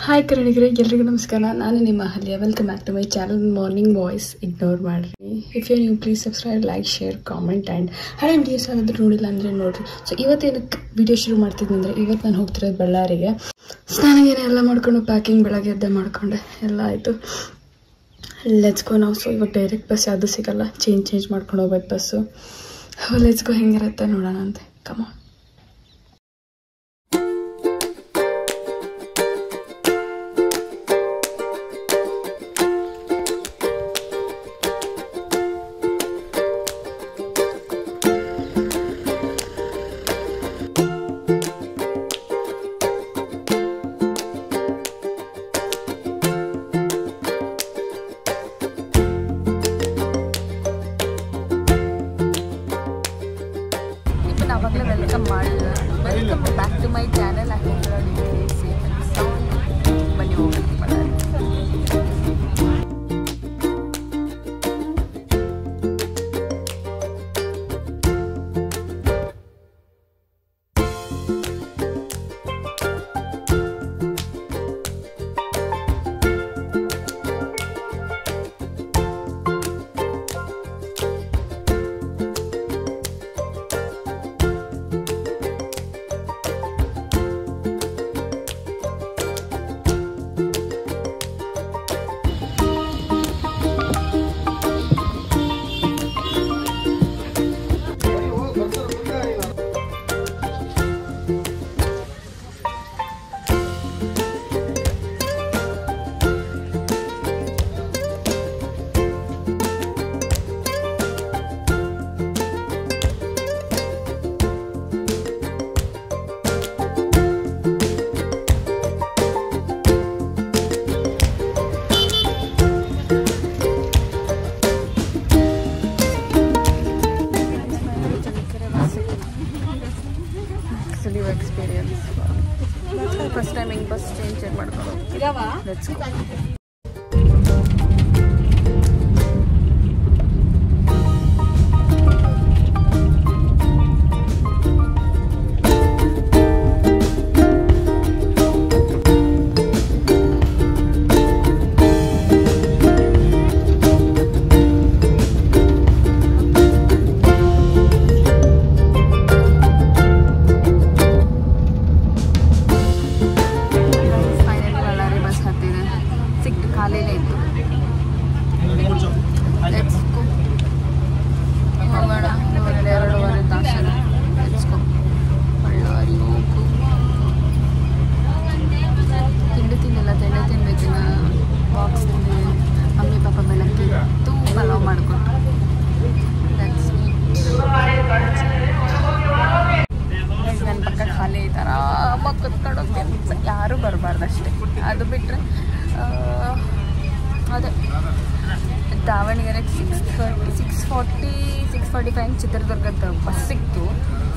Hi ಕನ್ನಡಿಗರೇ, ಎಲ್ರಿಗೂ ನಮಸ್ಕಾರ. ನಾನು ನಿಮ್ಮ Ahalya. Welcome back to my channel morning voice. Ignore ಮಾಡಿರಿ. If you new please subscribe, like, share, comment and ಹಳೆ ವಿಡಿಯೋಸ್ ಆದರೂ ನೋಡಿಲ್ಲ ಅಂದರೆ ನೋಡಿರಿ. ಸೊ ಇವತ್ತೇನಕ್ಕೆ ವಿಡಿಯೋ ಶುರು ಮಾಡ್ತಿದ್ದೆ ಅಂದರೆ, ಇವತ್ತು ನಾನು ಹೋಗ್ತಿರೋದು ಬಳ್ಳಾರಿಗೆ. ಸ್ನಾನ ಎಲ್ಲ ಮಾಡ್ಕೊಂಡು ಪ್ಯಾಕಿಂಗ್ ಬೆಳಗ್ಗೆ ಎದ್ದೆ ಮಾಡ್ಕೊಂಡೆ ಎಲ್ಲ ಆಯಿತು. ಲೆಟ್ಸ್ ಗೋ ನಾವು. ಸೊ ಇವಾಗ ಡೈರೆಕ್ಟ್ ಬಸ್ ಯಾವುದು ಸಿಗಲ್ಲ, ಚೇಂಜ್ ಮಾಡ್ಕೊಂಡು ಹೋಗ್ಬೇಕು ಬಸ್ಸು. Let's go. ಹೆಂಗಿರುತ್ತೆ ನೋಡೋಣ ಅಂತೆ. ಕಮ ಅವಾಗಲೇ ವೆಲ್ಕಮ್ ಮಾಡಿಲ್ಲ. Welcome back to my channel. I hope you are doing safe and sound. ಬನ್ನಿ ಹೋಗಿ ಎಕ್ಸ್ಪೀರಿಯನ್ಸ್. ಫಸ್ಟ್ ಟೈಮ್ ಹಿಂಗೆ ಬಸ್ ಚೇಂಜ್ ಮಾಡ್ಕೊಂಡು ಲೆಟ್ಸ್ ಗೋ. ಯಾರೂ ಬರಬಾರ್ದು ಅಷ್ಟೇ. ಅದು ಬಿಟ್ಟರೆ ಅದೇ ದಾವಣಗೆರೆಗೆ 6:45 ಚಿತ್ರದುರ್ಗದ ಬಸ್ ಸಿಕ್ತು.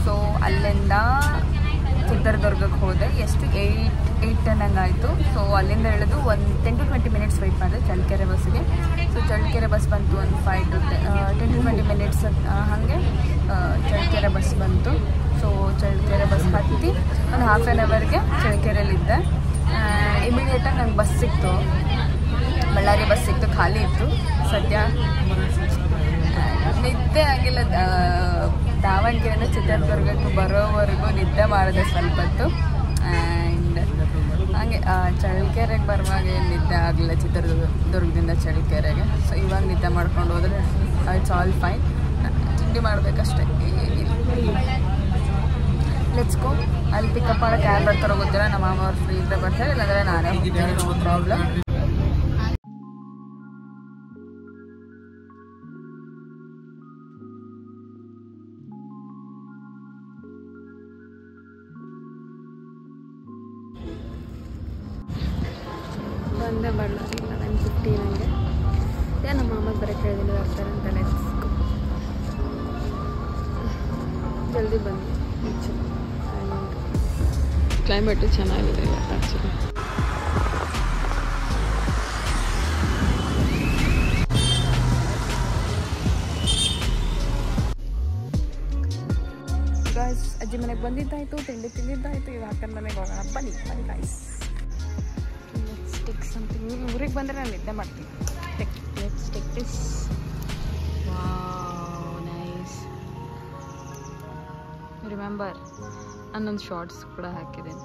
ಸೊ ಅಲ್ಲಿಂದ ಚಿತ್ರದುರ್ಗಕ್ಕೆ ಹೋದೆ. ಎಷ್ಟು 8:10 ಹಂಗಾಯಿತು. ಸೊ ಅಲ್ಲಿಂದ ಇಳಿದು ಒಂದು 10 to 20 ಮಿನಿಟ್ಸ್ ವೆಯ್ಟ್ ಮಾಡಿದೆ ಚಳ್ಳಕೆರೆ ಬಸ್ಸಿಗೆ. ಸೊ ಚಳ್ಳಕೆರೆ ಬಸ್ ಬಂತು ಒಂದು 10 to 20 ಮಿನಿಟ್ಸ್ ಹಾಗೆ ಚಳ್ಳಕೆರೆ ಬಸ್ ಬಂತು. ಸೊ ಚಳ್ಳಕೆರೆ ಬಸ್ ಹತ್ತಿ ಒಂದು ಹಾಫ್ ಆನ್ ಅವರ್ಗೆ ಚಳ್ಳಕೆರೆಯಲ್ಲಿದ್ದೆ. ಇಮಿಡಿಯೇಟಾಗಿ ನಂಗೆ ಬಸ್ ಸಿಕ್ತು, ಬಳ್ಳಾರಿ ಬಸ್ ಸಿಕ್ತು, ಖಾಲಿ ಇತ್ತು ಸದ್ಯ. ನಿದ್ದೆ ಆಗಿಲ್ಲ. ದಾವಣಗೆರೆಯಿಂದ ಚಿತ್ರದುರ್ಗಕ್ಕೆ ಬರೋವರೆಗೂ ನಿದ್ದೆ ಮಾಡಿದೆ ಸ್ವಲ್ಪ ಹೊತ್ತು. ಆ್ಯಂಡ್ ಹಾಗೆ ಚಳ್ಳಕೆರೆಗೆ ಬರುವಾಗ ಏನು ನಿದ್ದೆ ಆಗಲಿಲ್ಲ ಚಿತ್ರದುರ್ಗದಿಂದ ಚಳ್ಳಕೆರೆಗೆ. ಸೊ ಇವಾಗ ನಿದ್ದೆ ಮಾಡ್ಕೊಂಡು ಹೋದರೆ ಇಟ್ಸ್ ಆಲ್ ಫೈನ್. ತಿಂಡಿ ಮಾಡಬೇಕಷ್ಟೇ, ಏನಿಲ್ಲ. Let's go. ಅಲ್ಲಿ ಪಿಕಪ್ ಮಾಡೋಕ್ಕೆ ಯಾರು ಬರ್ತಾರೋ ಗೊತ್ತಿಲ್ಲ. ನಮ್ಮ ಮಾಮ ಅವ್ರು ಫ್ರೀ ಇದ್ದರೆ ಬರ್ತಾರೆ, ಇಲ್ಲಾಂದರೆ ನಾನೇ ಹೋಗ್ತೀನಿ, ನೋ ಪ್ರಾಬ್ಲಮ್. ಬಂದೆ ಬಳ್ಳಾರಿ 11:15 ಹಂಗೆ. ನಮ್ಮ ಮಾಮಗೆ ಬರೋಕ್ಕೆ ಹೇಳಿದ್ದೀನಿ ಬರ್ತಾರೆ ಅಂತ. ಲೆಟ್ಸ್ ಗೋ. ಜಲ್ದಿ ಬನ್ನಿ. ಕ್ಲೈಮೇಟು ಚೆನ್ನಾಗಿದೆ ಇವತ್ತು ಆ್ಯಕ್ಚುಲಿ. ಗಾಯ್ಸ್ ಅಜ್ಜಿ ಮನೆಗೆ ಬಂದಿದ್ದಾಯಿತು, ತಿಂಡಿ ತಿಂದಿದ್ದಾಯಿತು. ಇವಾಗ ಅಕ್ಕನ ಮನೆಗೆ ಹೋಗೋಣ. ಬನ್ನಿ ಬನ್ನಿ ಗಾಯ್ಸ್. ಮನೆಗೆ ಬಂದರೆ ನಾನು ನಿದ್ದೆ ಮಾಡ್ತೀನಿ. Let's take this. Wow nice. Remember ನಾನೊಂದು ಶಾರ್ಟ್ಸ್ ಕೂಡ ಹಾಕಿದ್ದೀನಿ.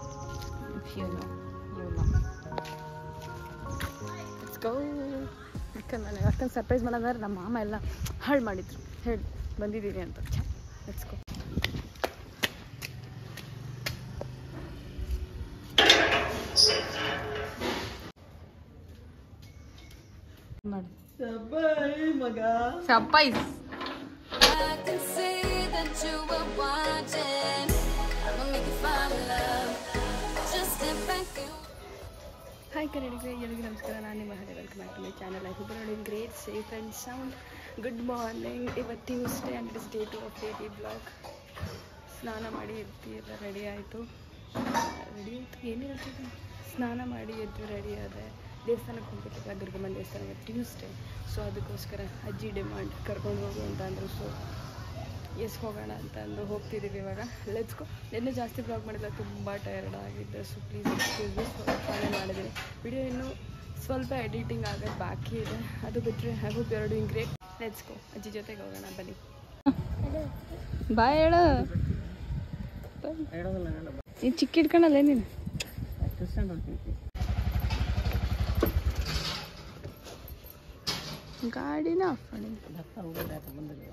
If you know let's go. ಯಾಕಂದ್ರೆ ಸರ್ಪ್ರೈಸ್ ಮಾಡೋದಂದ್ರೆ ನಮ್ಮ ಮಾಮ ಎಲ್ಲ ಹಾಳು ಮಾಡಿದ್ರು ಹೇಳಿ ಬಂದಿದ್ದೀನಿ ಅಂತ. Let's go. ಸರ್ಪ್ರೈಸ್. ಹಾಯ್ ಕನ್ನಡಿಗರೇ, ಎಲ್ಲರಿಗೂ ನಮಸ್ಕಾರ. ನಾನು ನಿಮ್ಮ ಹಳೆ welcome back to my channel. I hope you are doing great, safe and sound. Good morning. ಇವತ್ತು Tuesday and it is day 2 of daily blog. ಸ್ನಾನ ಮಾಡಿ ಎದ್ದು ಎಲ್ಲ ರೆಡಿ ಆಯಿತು. ಏನು ಹೇಳ್ತಿದ್ದೆ, ಸ್ನಾನ ಮಾಡಿ ಎದ್ದು ರೆಡಿ ಆದೆ. ದೇವಸ್ಥಾನಕ್ಕೆ ಹೋಗ್ಬೇಕಿಲ್ಲ, ದುರ್ಗಮ್ಮನ ದೇವಸ್ಥಾನಕ್ಕೆ, ಟ್ಯೂಸ್ಡೇ. ಸೊ ಅದಕ್ಕೋಸ್ಕರ ಅಜ್ಜಿ ಡಿಮಾಂಡ್ ಕರ್ಕೊಂಡು ಹೋಗು ಅಂತ ಅಂದರು. ಸೊ ಎಸ್ ಹೋಗೋಣ ಅಂತ ಅಂದು ಹೋಗ್ತಿದ್ದೀವಿ ಇವಾಗ. Let's go. ಇನ್ನೂ ಜಾಸ್ತಿ ಬ್ಲಾಗ್ ಮಾಡಿಲ್ಲ, ತುಂಬ ಟಯರ್ಡ್ ಆಗಿದ್ದೆ. So please excuse me. Follow ಮಾಡಿದ್ದೀನಿ. ವಿಡಿಯೋ ಇನ್ನೂ ಸ್ವಲ್ಪ ಎಡಿಟಿಂಗ್ ಆಗೋದು ಬಾಕಿ ಇದೆ. ಅದು ಬಿಟ್ಟರೆ I hope you are doing great. Let's go. ಅಜ್ಜಿ ಜೊತೆಗೆ ಹೋಗೋಣ ಬನ್ನಿ. ಬಾಯ್ ಹೇಳು. ನೀನು ಚಿಕ್ಕ ಇಟ್ಕೊಳಲ್ಲ ನೀನು. ಗಾಡಿನ ಆಫ್ ಮಾಡಿ. ಅನ್ಕೊಂಡಂಗೆ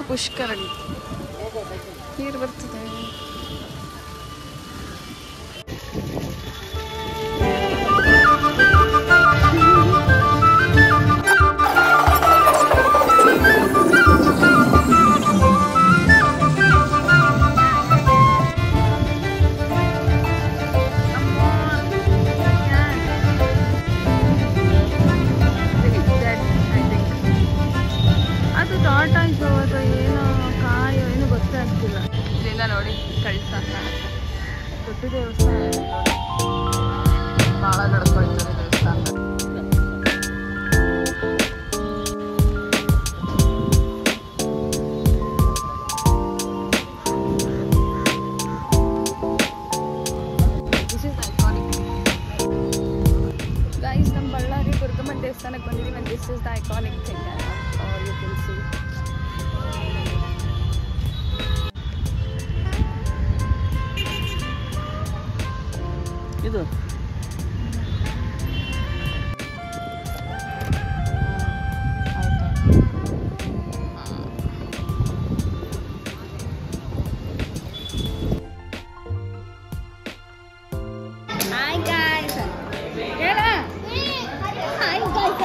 ಪುಷ್ಕರ ನೀರು ಬರ್ತದೆ. ನೋಡಿ ಕಳ್ಸ ದೊಡ್ಡ ದೇವಸ್ಥಾನ, ಭಾಳ ನಡ್ಕೊಳ್ತಾರೆ ದೇವಸ್ಥಾನ. This is iconic guys. ನಮ್ಮ ಬಳ್ಳಾರಿ ದುರ್ಗಮ್ಮನ ದೇವಸ್ಥಾನಕ್ಕೆ ಬಂದಿದ್ದೀವಿ. And this is the iconic thing you can see. ಇದು ಹಾಯ್ ಗಾಯ್ಸ್ ಹೇಳ. Hi guys